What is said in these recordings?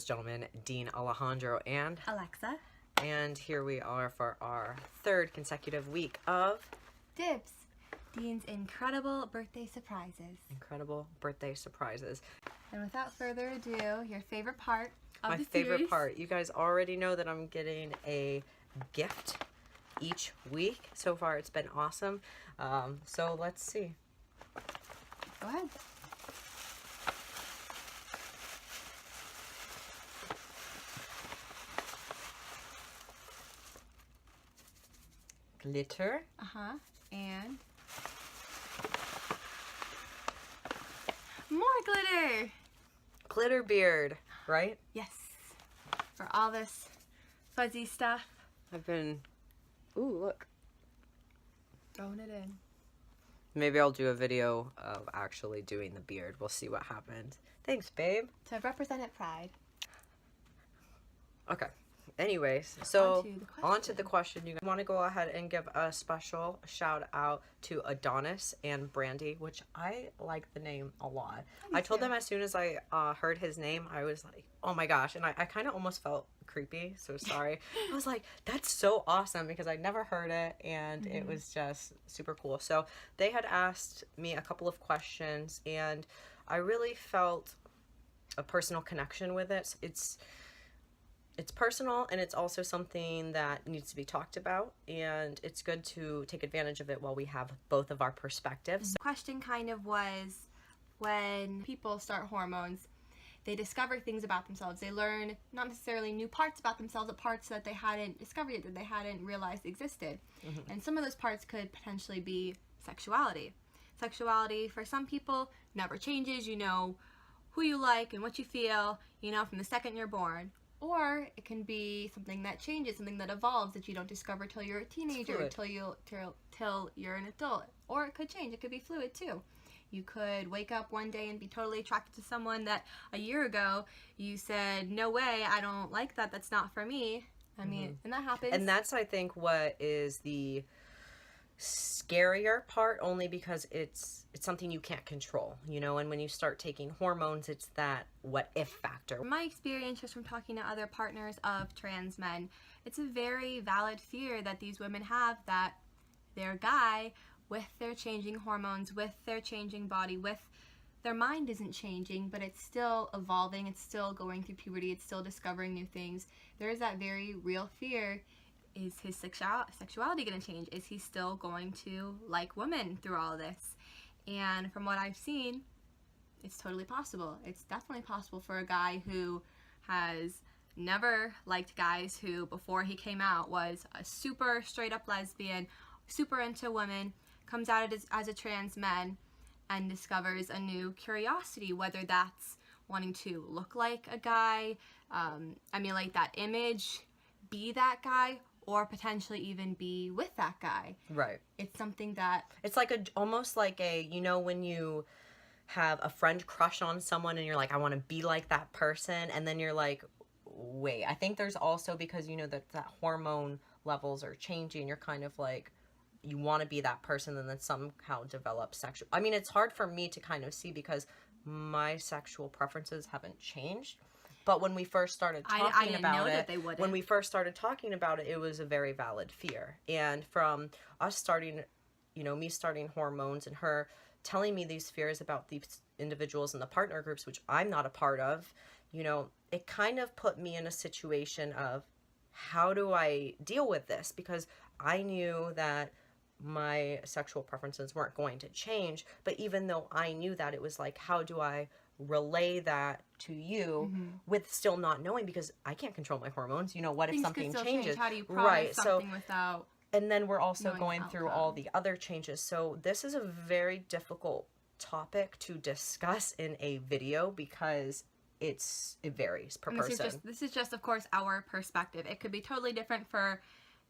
Office Gentlemen, Dean, Alejandro, and Alexa. And here we are for our third consecutive week of DIBS, Dean's incredible birthday surprises. Incredible birthday surprises. And without further ado, your favorite part of My the favorite series. part. You guys already know that I'm getting a gift each week. So far, it's been awesome. So let's see. Go ahead. Glitter. And more glitter. Glitter beard, right? Yes. For all this fuzzy stuff. I've been... Ooh, look. Throwing it in. Maybe I'll do a video of actually doing the beard. We'll see what happens. Thanks, babe. To represent it pride. Okay. Anyways, so on to the question. You want to go ahead and give a special shout out to Adonis and Brandy, which I like the name a lot. I told them as soon as I heard his name, I was like, oh my gosh. And I kind of almost felt creepy. So sorry. I was like, that's so awesome because I never heard it. And it was just super cool. So they had asked me a couple of questions and I really felt a personal connection with it. It's personal and it's also something that needs to be talked about, and it's good to take advantage of it while we have both of our perspectives. The question kind of was, when people start hormones, they discover things about themselves. They learn not necessarily new parts about themselves, but parts that they hadn't discovered yet, that they hadn't realized existed. And some of those parts could potentially be sexuality. Sexuality for some people never changes. You know who you like and what you feel, you know, from the second you're born. Or it can be something that changes, something that evolves that you don't discover till you're a teenager, till you're an adult. Or it could change. It could be fluid too. You could wake up one day and be totally attracted to someone that a year ago you said, no way, I don't like that, that's not for me. I mean, and that happens. And that's, I think, what is the scarier part, only because it's something you can't control, you know, and when you start taking hormones, it's that what if factor. My experience just from talking to other partners of trans men, it's a very valid fear that these women have, that their guy, with their changing hormones, with their changing body, with their mind isn't changing, but it's still evolving, it's still going through puberty, it's still discovering new things. There is that very real fear. Is his sexuality going to change? Is he still going to like women through all of this? And from what I've seen, it's totally possible. It's definitely possible for a guy who has never liked guys, who before he came out was a super straight up lesbian, super into women, comes out as a trans man and discovers a new curiosity, whether that's wanting to look like a guy, emulate that image, be that guy, or potentially even be with that guy. Right. It's something that... It's like almost like a, you know, when you have a friend crush on someone and you're like, I want to be like that person. And then you're like, wait, I think there's also, because you know that hormone levels are changing, you're kind of like, you want to be that person and then somehow develop sexual... I mean, it's hard for me to kind of see because my sexual preferences haven't changed. But when we first started talking about it, when we first started talking about it, it was a very valid fear. And from us starting, you know, me starting hormones and her telling me these fears about these individuals in the partner groups, which I'm not a part of, you know, it kind of put me in a situation of how do I deal with this? Because I knew that my sexual preferences weren't going to change. But even though I knew that, it was like, how do I relay that to you with still not knowing, because I can't control my hormones. You know, what if something changes? How do you promise something without... And then we're also going through all the other changes. So this is a very difficult topic to discuss in a video because it varies per person. This is just, of course, our perspective. It could be totally different for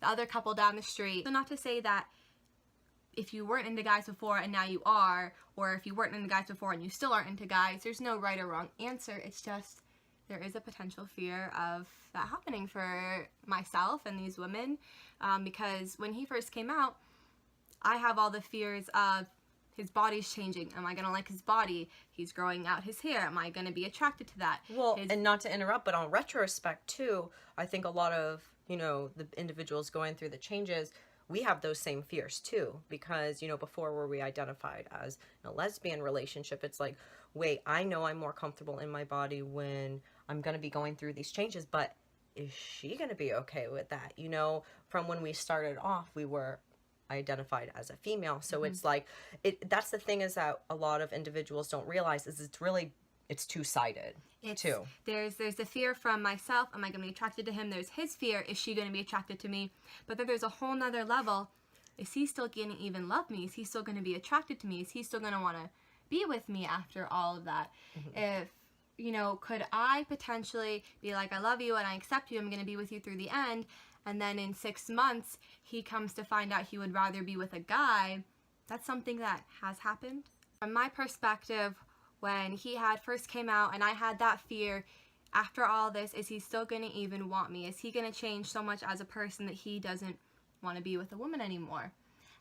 the other couple down the street. So not to say that if you weren't into guys before and now you are, or if you weren't into guys before and you still aren't into guys, there's no right or wrong answer. It's just there is a potential fear of that happening for myself and these women, because when he first came out, I have all the fears of his body's changing. Am I going to like his body? He's growing out his hair. Am I going to be attracted to that? Well, and not to interrupt, but on retrospect too, I think a lot of, the individuals going through the changes, we have those same fears too, because, before where we identified as a lesbian relationship, it's like, wait, I know I'm more comfortable in my body when I'm going to be going through these changes, but is she going to be okay with that? From when we started off, we were identified as a female. So it's like, that's the thing, is that a lot of individuals don't realize is it's two-sided too. There's the fear from myself, am I going to be attracted to him? There's his fear, is she going to be attracted to me? But then there's a whole nother level, is he still going to even love me? Is he still going to be attracted to me? Is he still going to want to be with me after all of that? If, could I potentially be like, I love you and I accept you, I'm going to be with you through the end, and then in 6 months, he comes to find out he would rather be with a guy? That's something that has happened. From my perspective, when he had first came out and I had that fear, after all this, is he still going to even want me? Is he going to change so much as a person that he doesn't want to be with a woman anymore?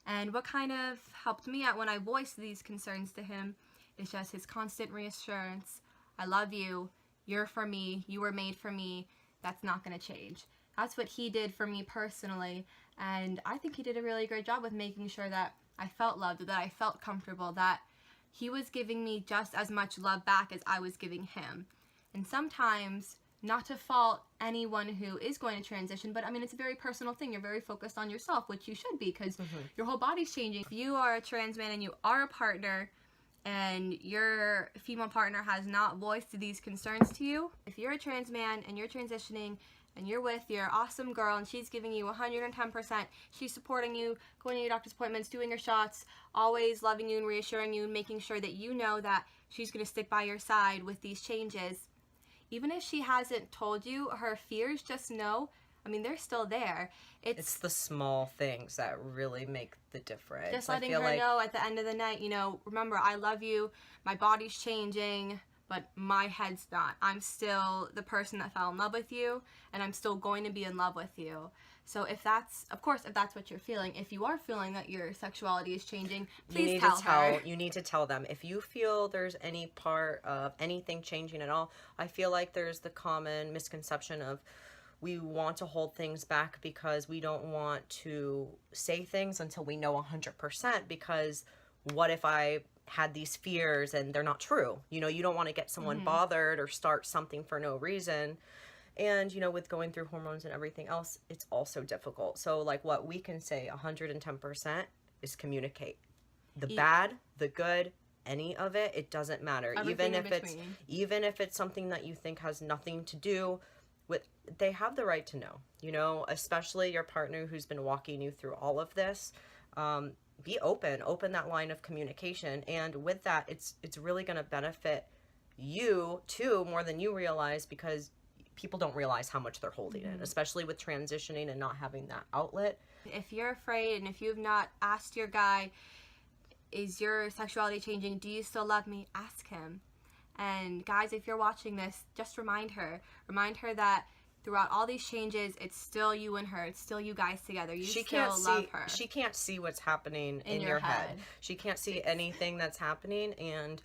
And what kind of helped me out when I voiced these concerns to him is just his constant reassurance. I love you. You're for me. You were made for me. That's not going to change. That's what he did for me personally, and I think he did a really great job with making sure that I felt loved, that I felt comfortable, that he was giving me just as much love back as I was giving him. And sometimes, not to fault anyone who is going to transition, but I mean, it's a very personal thing. You're very focused on yourself, which you should be, because your whole body's changing. If you are a trans man and you are a partner, and your female partner has not voiced these concerns to you, if you're a trans man and you're transitioning, and you're with your awesome girl and she's giving you 110%, she's supporting you, going to your doctor's appointments, doing your shots, always loving you and reassuring you and making sure that you know that she's going to stick by your side with these changes. Even if she hasn't told you her fears, just know, I mean, they're still there. It's the small things that really make the difference. Just letting her know at the end of the night, remember, I love you, my body's changing, but my head's not. I'm still the person that fell in love with you, and I'm still going to be in love with you. So if that's what you're feeling, if you are feeling that your sexuality is changing, please tell her. You need to tell them. If you feel there's any part of anything changing at all, I feel like there's the common misconception of we want to hold things back because we don't want to say things until we know 100%, because what if I had these fears and they're not true? You don't want to get someone bothered or start something for no reason. And, with going through hormones and everything else, it's also difficult. So, like, what we can say 110% is communicate. The bad, the good, any of it, it doesn't matter. Everything even if it's something that you think has nothing to do with, they have the right to know, especially your partner who's been walking you through all of this. Be open that line of communication, and with that, it's really going to benefit you too, more than you realize, because people don't realize how much they're holding in, especially with transitioning and not having that outlet. If you're afraid and if you've not asked your guy, is your sexuality changing? Do you still love me? Ask him. And guys, if you're watching this, just remind her that throughout all these changes, it's still you and her. It's still you guys together. You still love her. She can't see what's happening in your head. She can't see anything that's happening. And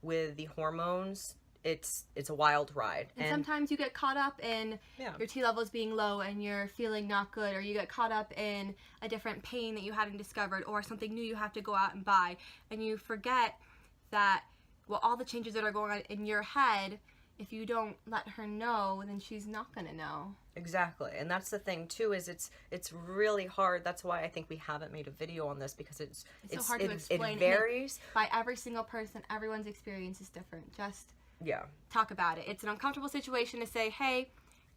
with the hormones, it's a wild ride. And sometimes you get caught up in your T levels being low and you're feeling not good, or you get caught up in a different pain that you hadn't discovered, or something new you have to go out and buy. And you forget that, all the changes that are going on in your head, if you don't let her know, then she's not going to know. Exactly. And that's the thing too, is it's really hard. That's why I think we haven't made a video on this, because it's so hard to explain. It varies by every single person. Everyone's experience is different. Just talk about it. It's an uncomfortable situation to say, hey,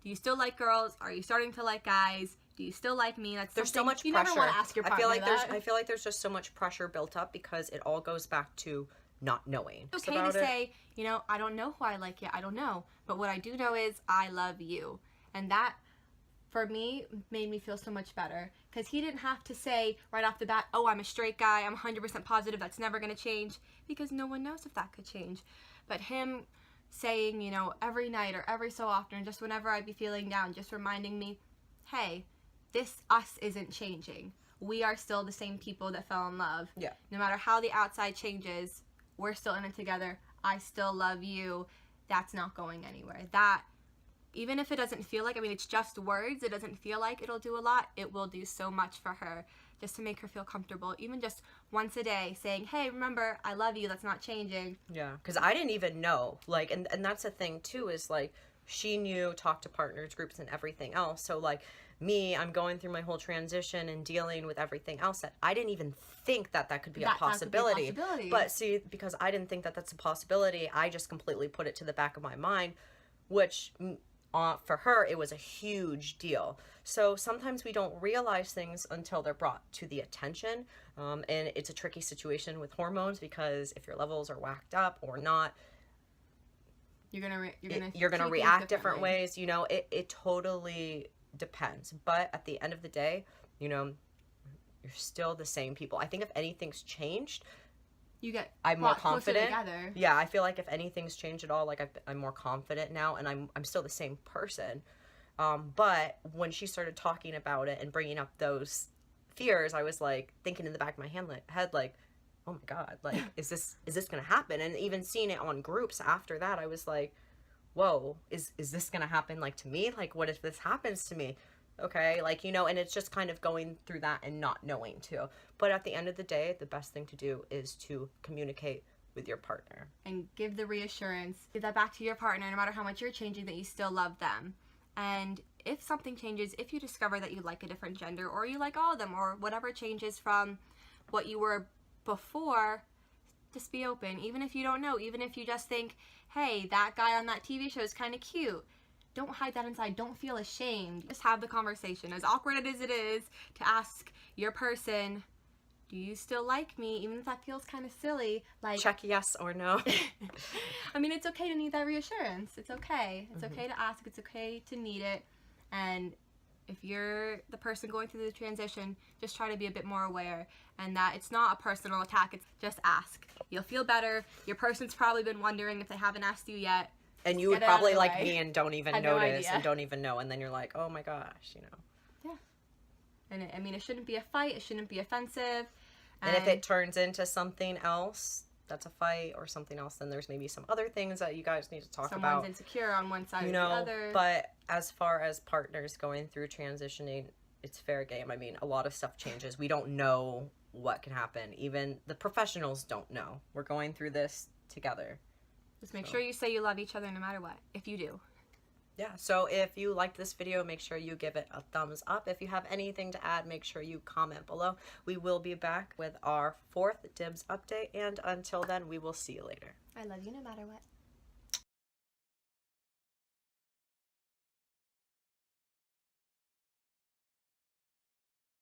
do you still like girls? Are you starting to like guys? Do you still like me? There's so much pressure. You never want to ask your partner I feel like there's just so much pressure built up, because it all goes back to not knowing. It's okay to say, I don't know who I like yet. I don't know. But what I do know is I love you. And that, for me, made me feel so much better. Because he didn't have to say right off the bat, oh, I'm a straight guy. I'm 100% positive that's never going to change. Because no one knows if that could change. But him saying, every night or every so often, just whenever I'd be feeling down, just reminding me, hey, us isn't changing. we are still the same people that fell in love. Yeah. No matter how the outside changes, we're still in it together. I still love you. That's not going anywhere. That, even if it doesn't feel like, I mean, it's just words, it doesn't feel like it'll do a lot, it will do so much for her, just to make her feel comfortable. Even just once a day saying, hey, remember, I love you, that's not changing. Yeah, because I didn't even know, like, and that's the thing too, is like, she knew, talked to partners groups and everything else. So like me, I'm going through my whole transition and dealing with everything else that I didn't even think that could be a possibility. But see, because I didn't think that that's a possibility, I just completely put it to the back of my mind, which for her, it was a huge deal. So sometimes we don't realize things until they're brought to the attention. And it's a tricky situation with hormones, because if your levels are whacked up or not, you're gonna react different ways. You know, it totally depends. But at the end of the day, you know, you're still the same people. I think if anything's changed, I'm more confident. Yeah, I feel like if anything's changed at all, like I'm more confident now, and I'm still the same person. But when she started talking about it and bringing up those fears, I was like thinking in the back of my head, like, oh my God, like, is this gonna happen? And even seeing it on groups after that, I was like, whoa, is this gonna happen, like, to me? Like, what if this happens to me? Okay, like, you know, and it's just kind of going through that and not knowing too. But at the end of the day, the best thing to do is to communicate with your partner. And give the reassurance. Give that back to your partner, no matter how much you're changing, that you still love them. And if something changes, if you discover that you like a different gender, or you like all of them, or whatever changes from what you were before, just be open. Even if you don't know, even if you just think, hey, that guy on that TV show is kind of cute, don't hide that inside. Don't feel ashamed. Just have the conversation. As awkward as it is to ask your person, do you still like me? Even if that feels kind of silly, like, check yes or no. I mean, it's okay to need that reassurance. It's okay. It's okay to ask. It's okay to need it. And if you're the person going through the transition, just try to be a bit more aware, and that it's not a personal attack. It's just ask. You'll feel better. Your person's probably been wondering if they haven't asked you yet. And you would probably like me and don't even notice and don't even know, and then you're like, oh my gosh, you know. Yeah. And I mean, it shouldn't be a fight. It shouldn't be offensive. And if it turns into something else, that's a fight, or something else, then there's maybe some other things that you guys need to talk about. Someone's insecure on one side or the other. But as far as partners going through transitioning, it's fair game. I mean, a lot of stuff changes. We don't know what can happen. Even the professionals don't know. We're going through this together. Just make sure you say you love each other no matter what, if you do. Yeah, so if you liked this video, make sure you give it a thumbs up. If you have anything to add, make sure you comment below. We will be back with our 4th DIBS update, and until then, we will see you later. I love you no matter what.